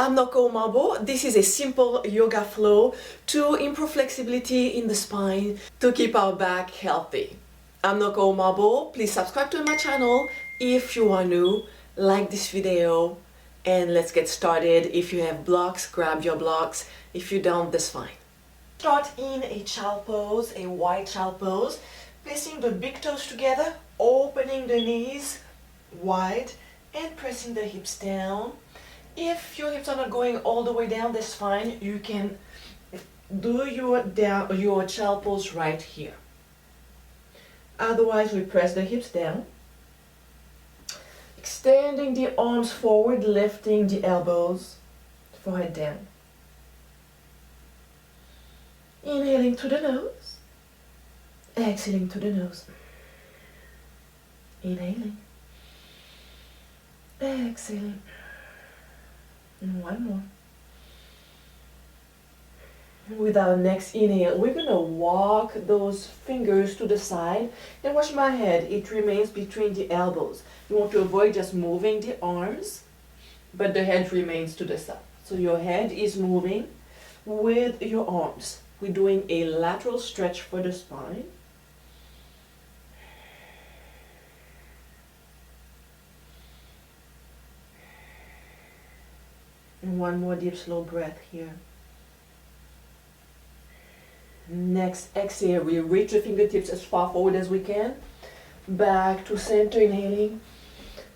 I'm Noko Mabo. This is a simple yoga flow to improve flexibility in the spine to keep our back healthy. I'm Noko Mabo. Please subscribe to my channel if you are new. Like this video and let's get started. If you have blocks, grab your blocks. If you don't, that's fine. Start in a child pose, a wide child pose. Placing the big toes together, opening the knees wide and pressing the hips down. If your hips are not going all the way down, that's fine. You can do your child pose right here. Otherwise, we press the hips down. Extending the arms forward, lifting the elbows, forehead down. Inhaling through the nose. Exhaling through the nose. Inhaling. Exhaling. And one more. With our next inhale, we're going to walk those fingers to the side and watch my head. It remains between the elbows. You want to avoid just moving the arms, but the head remains to the side. So your head is moving with your arms. We're doing a lateral stretch for the spine. And one more deep, slow breath here. Next exhale, we reach the fingertips as far forward as we can. Back to center, inhaling.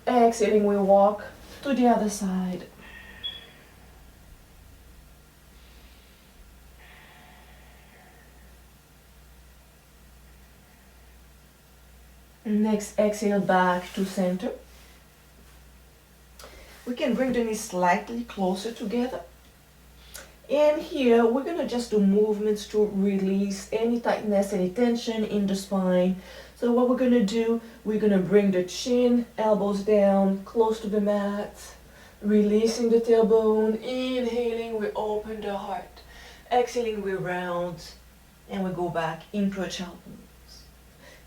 Exhaling, we walk to the other side. Next exhale, back to center. We can bring the knees slightly closer together. And here, we're going to just do movements to release any tightness, any tension in the spine. So what we're going to do, we're going to bring the chin, elbows down, close to the mat. Releasing the tailbone. Inhaling, we open the heart. Exhaling, we round. And we go back into a child pose.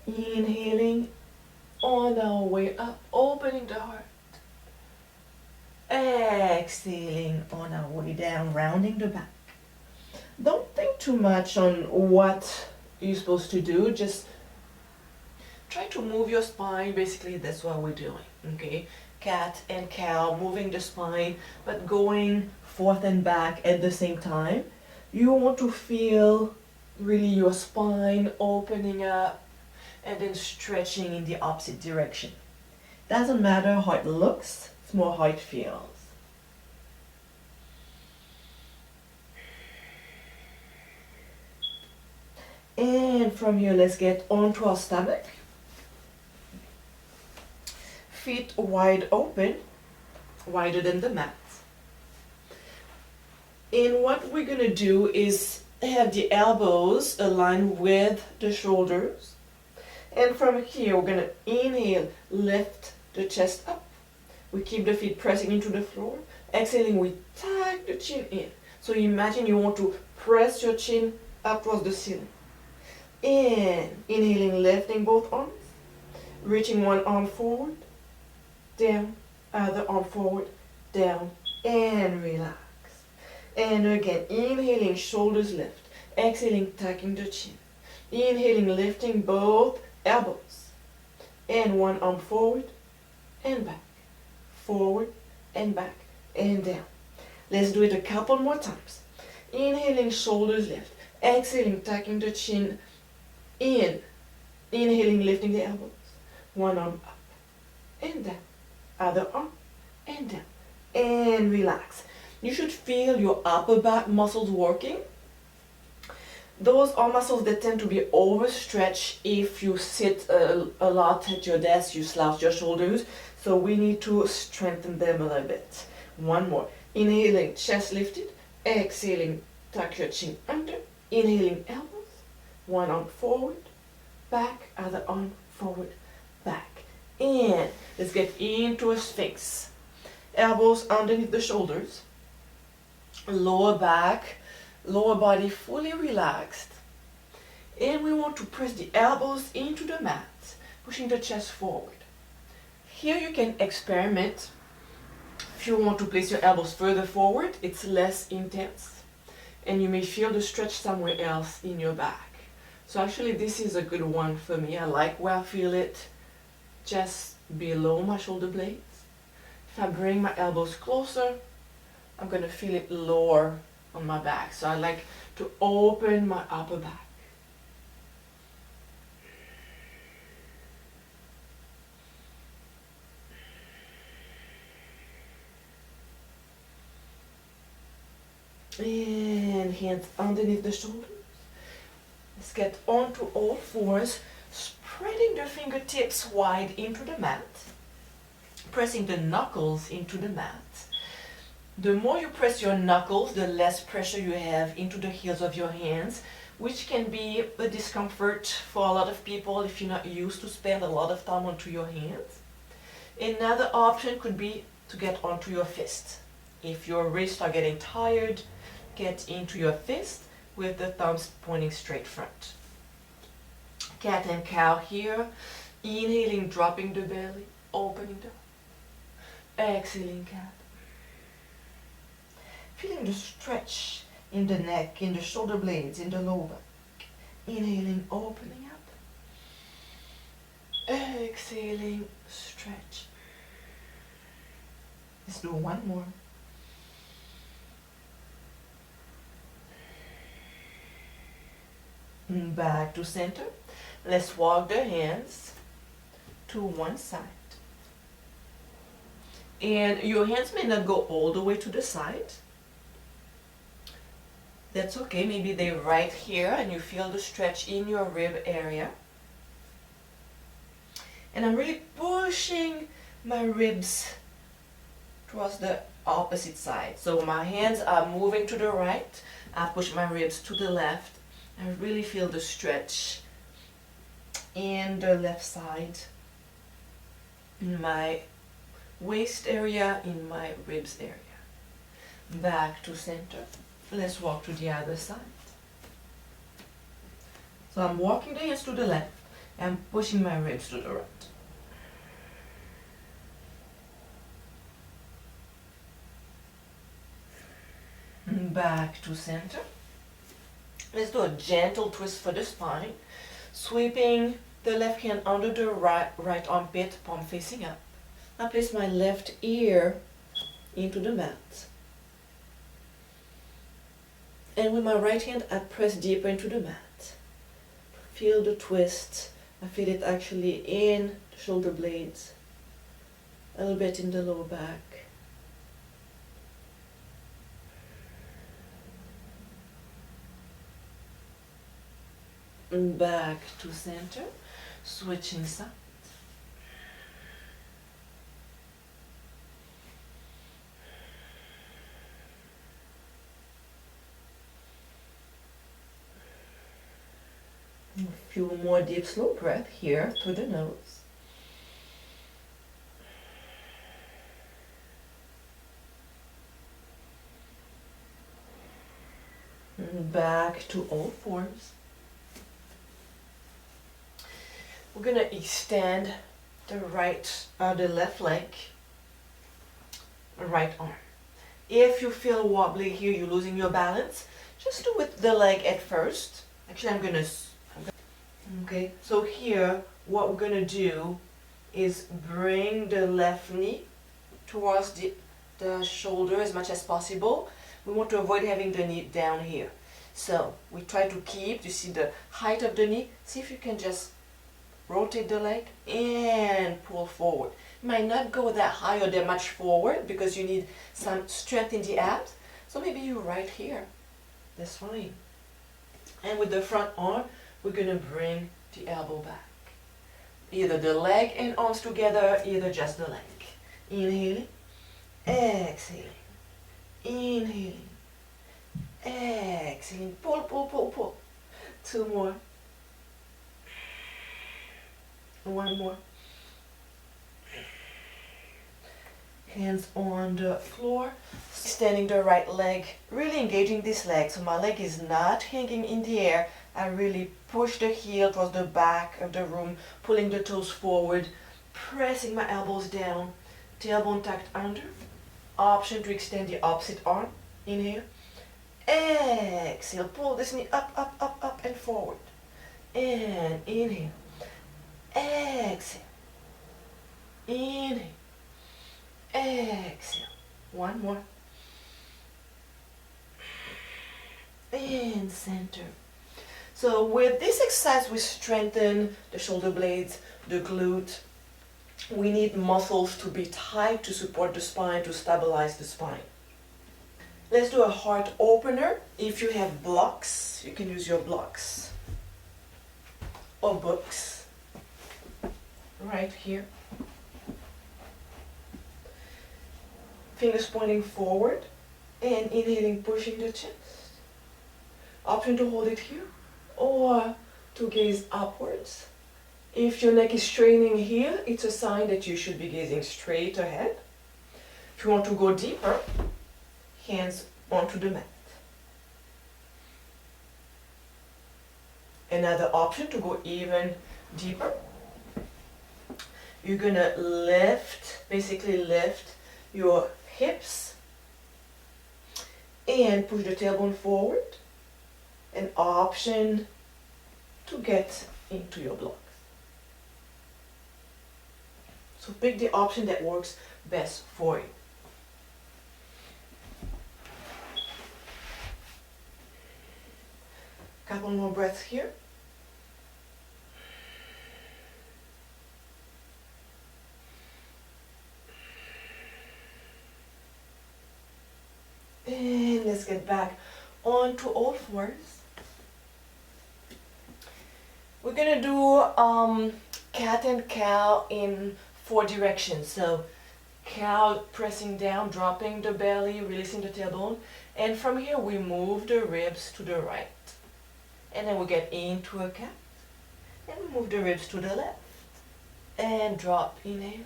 Inhaling, on our way up, opening the heart. Exhaling on our way down, rounding the back. Don't think too much on what you're supposed to do. Just try to move your spine. Basically, that's what we're doing. Okay, cat and cow, moving the spine, but going forth and back at the same time. You want to feel really your spine opening up and then stretching in the opposite direction. Doesn't matter how it looks. It's more how it feels. And from here, let's get onto our stomach. Feet wide open, wider than the mat. And what we're going to do is have the elbows aligned with the shoulders. And from here, we're going to inhale, lift the chest up. We keep the feet pressing into the floor. Exhaling, we tuck the chin in. So imagine you want to press your chin up towards the ceiling. Inhaling, lifting both arms. Reaching one arm forward, down, other arm forward, down, and relax. And again, inhaling, shoulders lift. Exhaling, tucking the chin. Inhaling, lifting both elbows. And one arm forward and back. Forward and back and down. Let's do it a couple more times. Inhaling, shoulders lift. Exhaling, tucking the chin in. Inhaling, lifting the elbows. One arm up and down. Other arm and down. And relax. You should feel your upper back muscles working. Those are muscles that tend to be overstretched if you sit a lot at your desk, you slouch your shoulders. So we need to strengthen them a little bit. One more. Inhaling, chest lifted. Exhaling, tuck your chin under. Inhaling, elbows. One arm forward, back. Other arm forward, back. And let's get into a sphinx. Elbows underneath the shoulders. Lower back, lower body fully relaxed. And we want to press the elbows into the mat, pushing the chest forward. Here you can experiment If you want to place your elbows further forward, it's less intense, and you may feel the stretch somewhere else in your back. So actually this is a good one for me. I like where I feel it just below my shoulder blades. If I bring my elbows closer, I'm going to feel it lower on my back. So I like to open my upper back. And hands underneath the shoulders. Let's get onto all fours, spreading the fingertips wide into the mat, pressing the knuckles into the mat. The more you press your knuckles, the less pressure you have into the heels of your hands, which can be a discomfort for a lot of people if you're not used to spend a lot of time onto your hands. Another option could be to get onto your fist. If your wrists are getting tired, get into your fist with the thumbs pointing straight front. Cat and cow here. Inhaling, dropping the belly, opening the. Exhaling, cat. Feeling the stretch in the neck, in the shoulder blades, in the lower back. Inhaling, opening up. Exhaling, stretch. Let's do one more. Back to center. Let's walk the hands to one side. And your hands may not go all the way to the side. That's okay. Maybe they're right here and you feel the stretch in your rib area. And I'm really pushing my ribs towards the opposite side. So my hands are moving to the right. I push my ribs to the left. I really feel the stretch in the left side, in my waist area, in my ribs area. Back to center. Let's walk to the other side. So I'm walking the hands to the left and pushing my ribs to the right. Back to center. Let's do a gentle twist for the spine, sweeping the left hand under the right armpit, palm facing up. I place my left ear into the mat. And with my right hand, I press deeper into the mat. Feel the twist. I feel it actually in the shoulder blades, a little bit in the lower back. And back to center, switching sides. A few more deep slow breath here through the nose. And back to all fours. We're going to extend the left leg, right arm. If you feel wobbly here, you're losing your balance, just do with the leg at first. Actually, okay, so here, what we're going to do is bring the left knee towards the shoulder as much as possible. We want to avoid having the knee down here. So we try to keep, you see the height of the knee, see if you can just rotate the leg and pull forward. You might not go that high or that much forward because you need some strength in the abs. So maybe you're right here. That's fine. And with the front arm, we're going to bring the elbow back. Either the leg and arms together, either just the leg. Inhaling, exhaling, inhaling, exhaling. Pull, pull, pull, pull. Two more. One more. Hands on the floor. Extending the right leg, really engaging this leg. So my leg is not hanging in the air. I really push the heel towards the back of the room, pulling the toes forward, pressing my elbows down, tailbone tucked under, option to extend the opposite arm. Inhale. Exhale. Pull this knee up, up, up, up, and forward. And inhale. Exhale. Inhale. Exhale. One more. And center. So with this exercise, we strengthen the shoulder blades, the glute. We need muscles to be tight to support the spine, to stabilize the spine. Let's do a heart opener. If you have blocks, you can use your blocks or books right here. Fingers pointing forward and inhaling, pushing the chest. Option to hold it here or to gaze upwards. If your neck is straining here, it's a sign that you should be gazing straight ahead. If you want to go deeper, hands onto the mat. Another option to go even deeper. You're gonna basically lift your hips and push the tailbone forward. An option to get into your blocks. So pick the option that works best for you. Couple more breaths here. And let's get back onto all fours. We're gonna do cat and cow in 4 directions. So cow pressing down, dropping the belly, releasing the tailbone. And from here we move the ribs to the right. And then we get into a cat. And move the ribs to the left. And drop, inhale.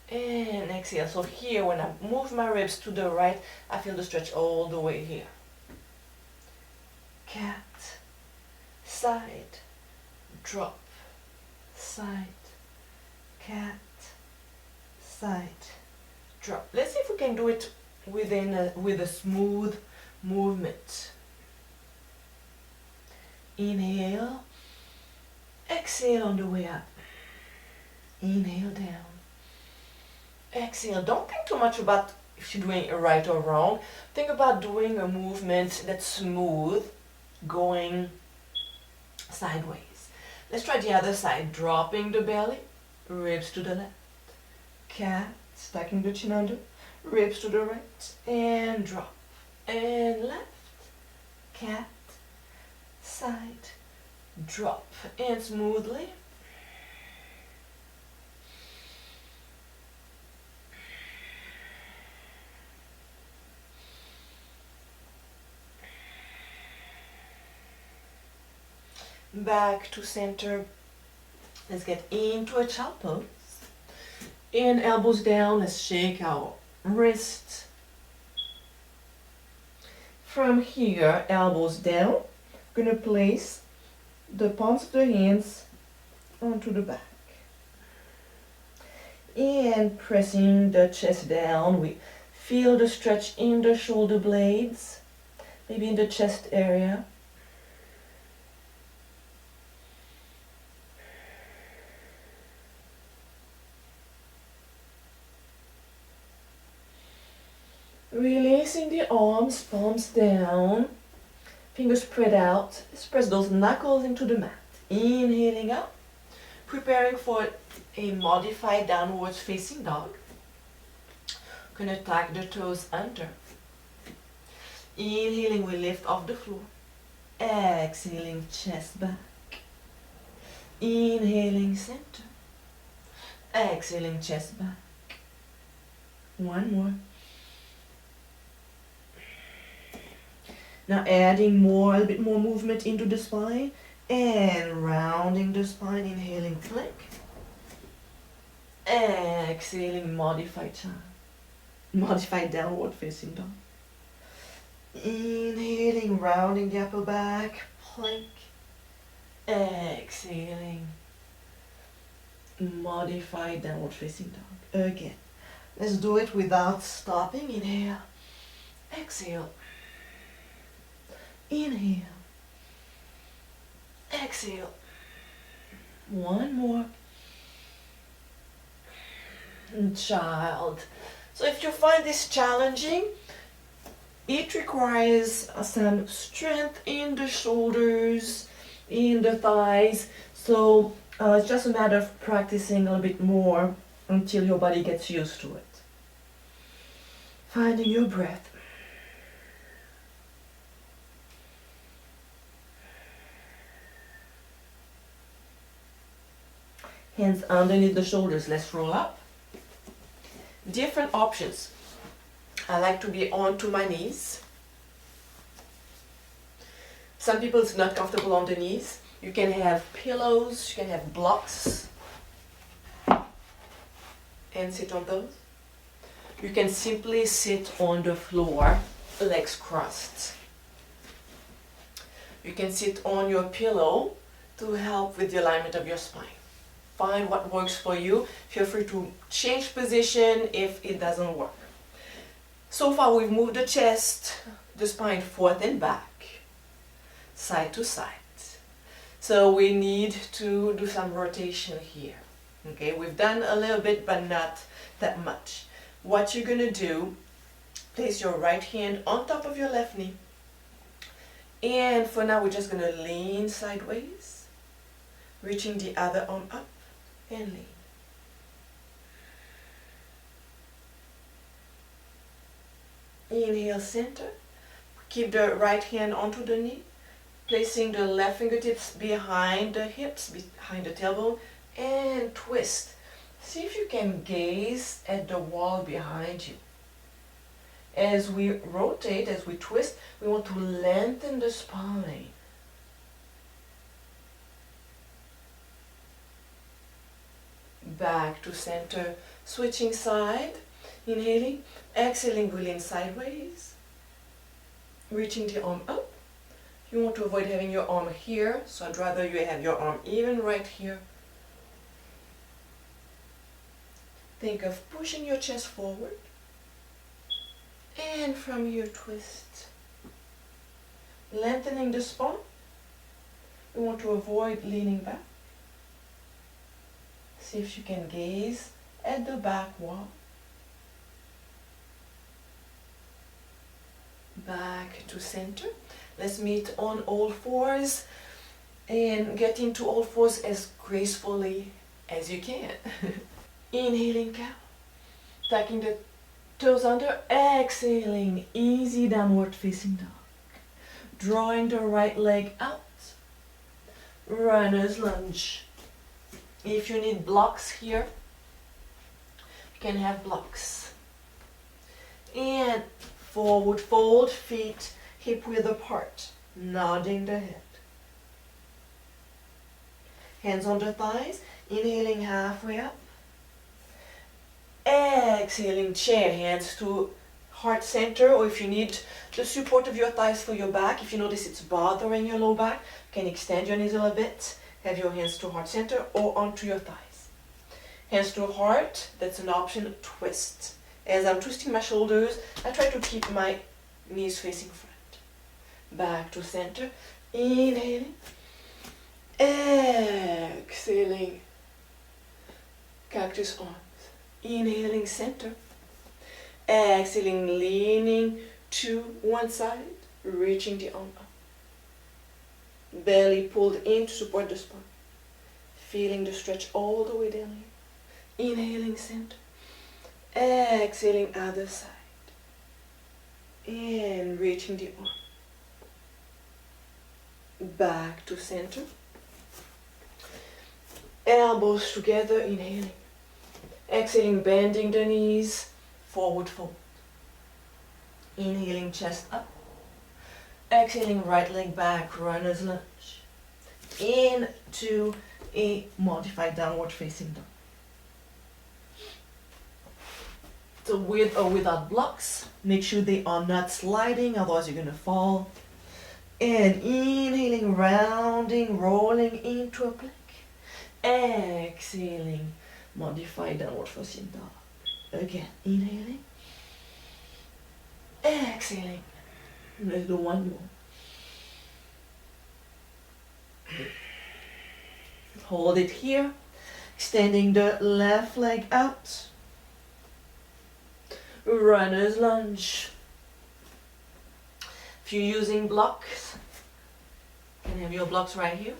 And exhale. So here when I move my ribs to the right, I feel the stretch all the way here. Cat. Side, drop, side, cat, side, drop. Let's see if we can do it with a smooth movement. Inhale, exhale on the way up. Inhale down. Exhale. Don't think too much about if you're doing it right or wrong. Think about doing a movement that's smooth, going sideways. Let's try the other side. Dropping the belly, ribs to the left. Cat, stacking the chin under, ribs to the right, and drop. And left. Cat, side, drop. And smoothly. Back to center. Let's get into a child pose. And elbows down. Let's shake our wrist. From here, elbows down. We're going to place the palms of the hands onto the back. And pressing the chest down. We feel the stretch in the shoulder blades. Maybe in the chest area. Releasing the arms, palms down, fingers spread out. Let's press those knuckles into the mat. Inhaling up, preparing for a modified downwards facing dog. Gonna tuck the toes under. Inhaling, we lift off the floor. Exhaling, chest back. Inhaling, center. Exhaling, chest back. One more. Now adding a little bit more movement into the spine and rounding the spine, inhaling flick. Exhaling, modified downward facing dog. Inhaling, rounding the upper back, plank. Exhaling, modified downward facing dog. Again, Let's do it without stopping. Inhale, exhale, inhale, exhale. One more. Child. So if you find this challenging, it requires some strength in the shoulders, in the thighs. So it's just a matter of practicing a little bit more until your body gets used to it. Finding your breath. Hands underneath the shoulders. Let's roll up. Different options. I like to be onto my knees. Some people it's not comfortable on the knees. You can have pillows, you can have blocks and sit on those. You can simply sit on the floor, legs crossed. You can sit on your pillow to help with the alignment of your spine. Find what works for you. Feel free to change position if it doesn't work. So far we've moved the chest, the spine forth and back, side to side. So we need to do some rotation here. Okay, we've done a little bit but not that much. What you're gonna do, place your right hand on top of your left knee. And for now we're just gonna lean sideways, reaching the other arm up and lean. Inhale, center. Keep the right hand onto the knee, placing the left fingertips behind the hips, behind the tailbone, and twist. See if you can gaze at the wall behind you. As we rotate, as we twist, we want to lengthen the spine. Back to center, switching side, inhaling, exhaling, we lean sideways, reaching the arm up. You want to avoid having your arm here, so I'd rather you have your arm even right here. Think of pushing your chest forward, and from here twist. Lengthening the spine. We want to avoid leaning back. See if you can gaze at the back wall. Back to center. Let's meet on all fours and get into all fours as gracefully as you can. Inhaling cow. Tucking the toes under. Exhaling. Easy downward facing dog. Drawing the right leg out. Runner's lunge. If you need blocks here, you can have blocks. And forward fold, feet hip width apart, nodding the head. Hands on the thighs, inhaling halfway up. Exhaling, chair, hands to heart center, or if you need the support of your thighs for your back, if you notice it's bothering your low back, you can extend your knees a little bit. Have your hands to heart center or onto your thighs. Hands to heart, that's an option, twist. As I'm twisting my shoulders, I try to keep my knees facing front. Back to center, inhaling, exhaling, cactus arms. Inhaling, center, exhaling, leaning to one side, reaching the arm up. Belly pulled in to support the spine. Feeling the stretch all the way down here. Inhaling, center. Exhaling, other side. And reaching the arm. Back to center. Elbows together, inhaling. Exhaling, bending the knees. Forward fold. Inhaling, chest up. Exhaling, right leg back, runner's lunge. Into a modified downward facing dog. So with or without blocks, make sure they are not sliding, otherwise you're going to fall. And inhaling, rounding, rolling into a plank. Exhaling, modified downward facing dog. Again, inhaling. Exhaling. Let's do one more. Hold it here. Extending the left leg out. Runner's lunge. If you're using blocks, you can have your blocks right here.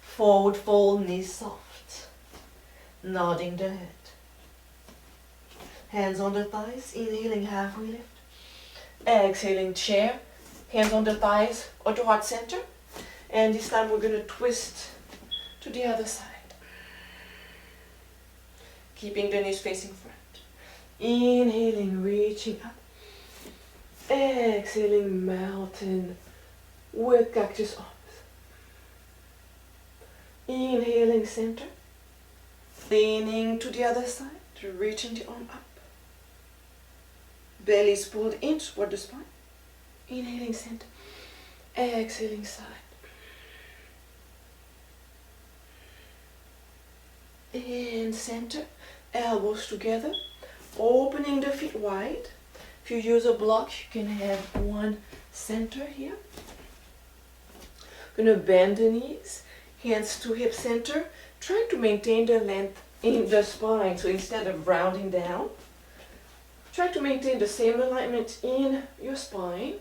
Forward fold, knees soft. Nodding the head. Hands on the thighs, inhaling halfway lift. Exhaling chair, hands on the thighs or to heart center. And this time we're going to twist to the other side. Keeping the knees facing front. Inhaling, reaching up. Exhaling, mountain with cactus arms. Inhaling, center. Leaning to the other side, reaching the arm up. Belly is pulled in toward the spine. Inhaling, center. Exhaling, side. And center, elbows together, opening the feet wide. If you use a block, you can have one center here. Gonna bend the knees, hands to hip center, trying to maintain the length in the spine. So instead of rounding down, try to maintain the same alignment in your spine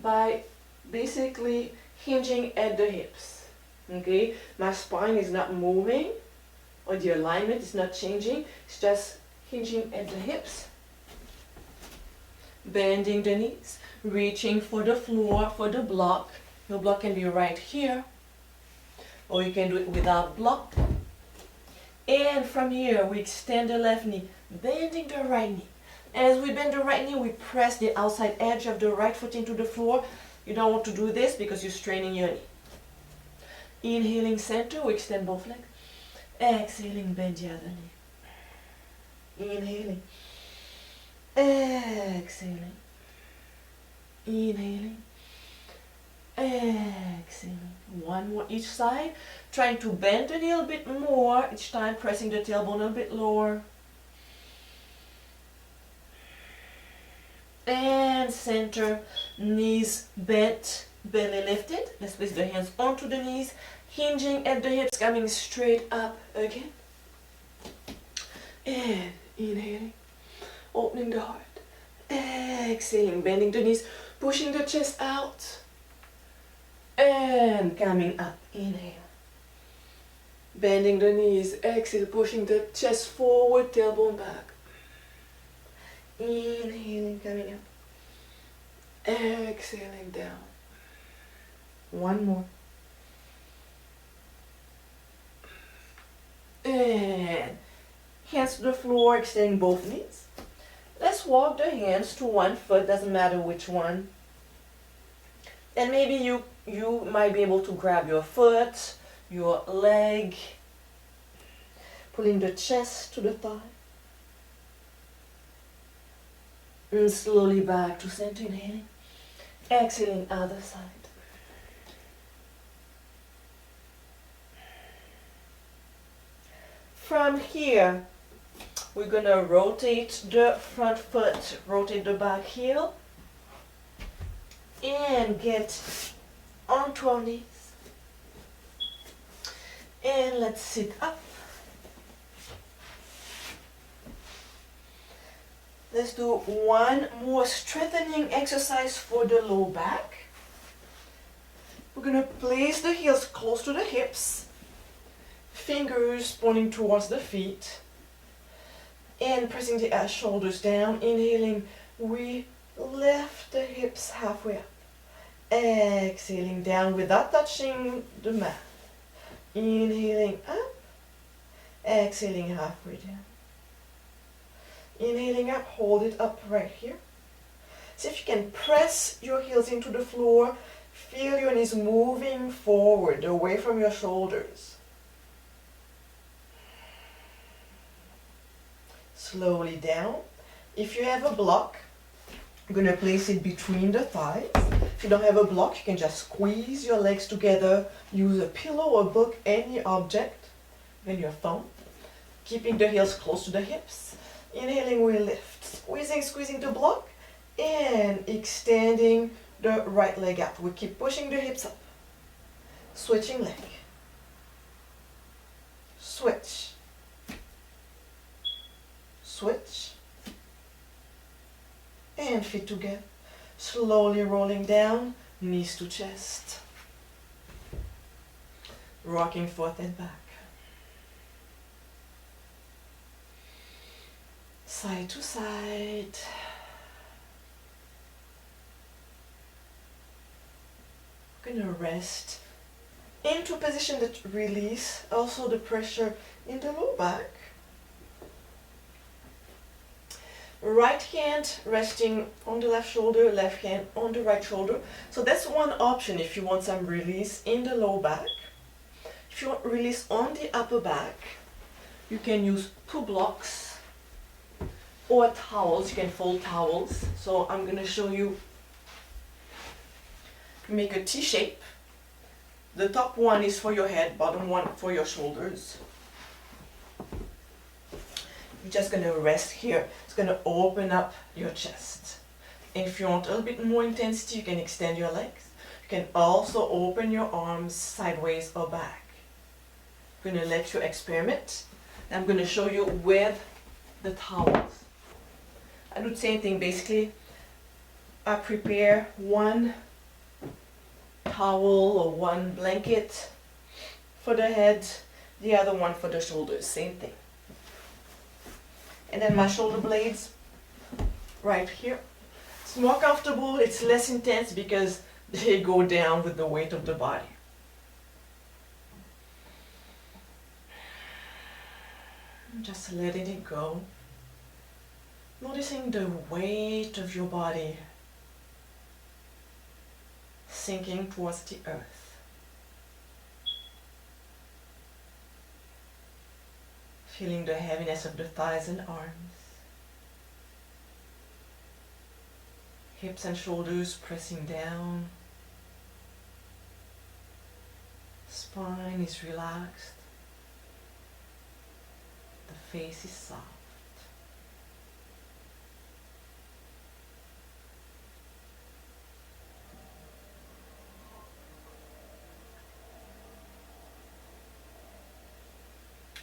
by basically hinging at the hips. Okay, my spine is not moving, or the alignment is not changing, it's just hinging at the hips. Bending the knees, reaching for the floor, for the block. Your block can be right here, or you can do it without block. And from here, we extend the left knee, bending the right knee. As we bend the right knee, we press the outside edge of the right foot into the floor. You don't want to do this because you're straining your knee. Inhaling, center, we extend both legs. Exhaling, bend the other knee. Inhaling. Exhaling. Inhaling. Exhaling. One more each side. Trying to bend the knee a little bit more. Each time pressing the tailbone a little bit lower. And center. Knees bent. Belly lifted. Let's place the hands onto the knees. Hinging at the hips, coming straight up again. And inhaling, opening the heart. Exhaling, bending the knees, pushing the chest out. And coming up, inhale. Bending the knees, exhale, pushing the chest forward, tailbone back. Inhaling, coming up. Exhaling down. One more. And hands to the floor, extending both knees. Let's walk the hands to one foot, doesn't matter which one. And maybe you might be able to grab your foot, your leg, pulling the chest to the thigh. And slowly back to center, inhaling. Exhaling, other side. From here, we're gonna rotate the front foot, rotate the back heel, and get onto our knees. And let's sit up. Let's do one more strengthening exercise for the low back. We're gonna place the heels close to the hips. Fingers pointing towards the feet and pressing the shoulders down. Inhaling, we lift the hips halfway up. Exhaling down without touching the mat. Inhaling up, exhaling halfway down. Inhaling up, hold it up right here. See if you can press your heels into the floor. Feel your knees moving forward, away from your shoulders. Slowly down. If you have a block, I'm going to place it between the thighs. If you don't have a block, you can just squeeze your legs together. Use a pillow, a book, any object, even your phone. Keeping the heels close to the hips. Inhaling, we lift. Squeezing, squeezing the block and extending the right leg out. We keep pushing the hips up. Switching leg. Switch. Switch. And feet together. Slowly rolling down, knees to chest. Rocking forth and back. Side to side. We're gonna rest into a position that release also the pressure in the low back. Right hand resting on the left shoulder, left hand on the right shoulder. So that's one option if you want some release in the low back. If you want release on the upper back, you can use 2 blocks or towels. You can fold towels. So I'm going to show you. Make a T shape. The top one is for your head, bottom one for your shoulders. You're just going to rest here. It's going to open up your chest. And if you want a little bit more intensity, you can extend your legs. You can also open your arms sideways or back. I'm going to let you experiment. I'm going to show you with the towels. I do the same thing basically. I prepare one towel or one blanket for the head, the other one for the shoulders, same thing. And then my shoulder blades right here. It's more comfortable, it's less intense because they go down with the weight of the body. Just letting it go. Noticing the weight of your body sinking towards the earth. Feeling the heaviness of the thighs and arms. Hips and shoulders pressing down. Spine is relaxed. The face is soft.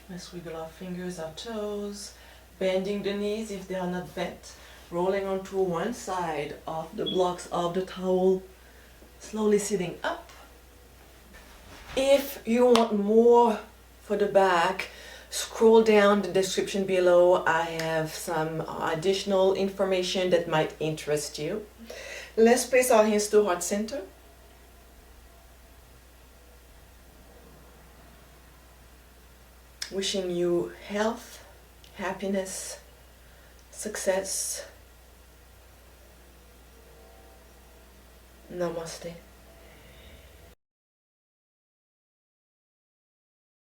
Let's wiggle our fingers, our toes, bending the knees if they are not bent, rolling onto one side of the blocks of the towel, slowly sitting up. If you want more for the back, scroll down the description below. I have some additional information that might interest you. Let's place our hands to heart center. Wishing you health, happiness, success. Namaste.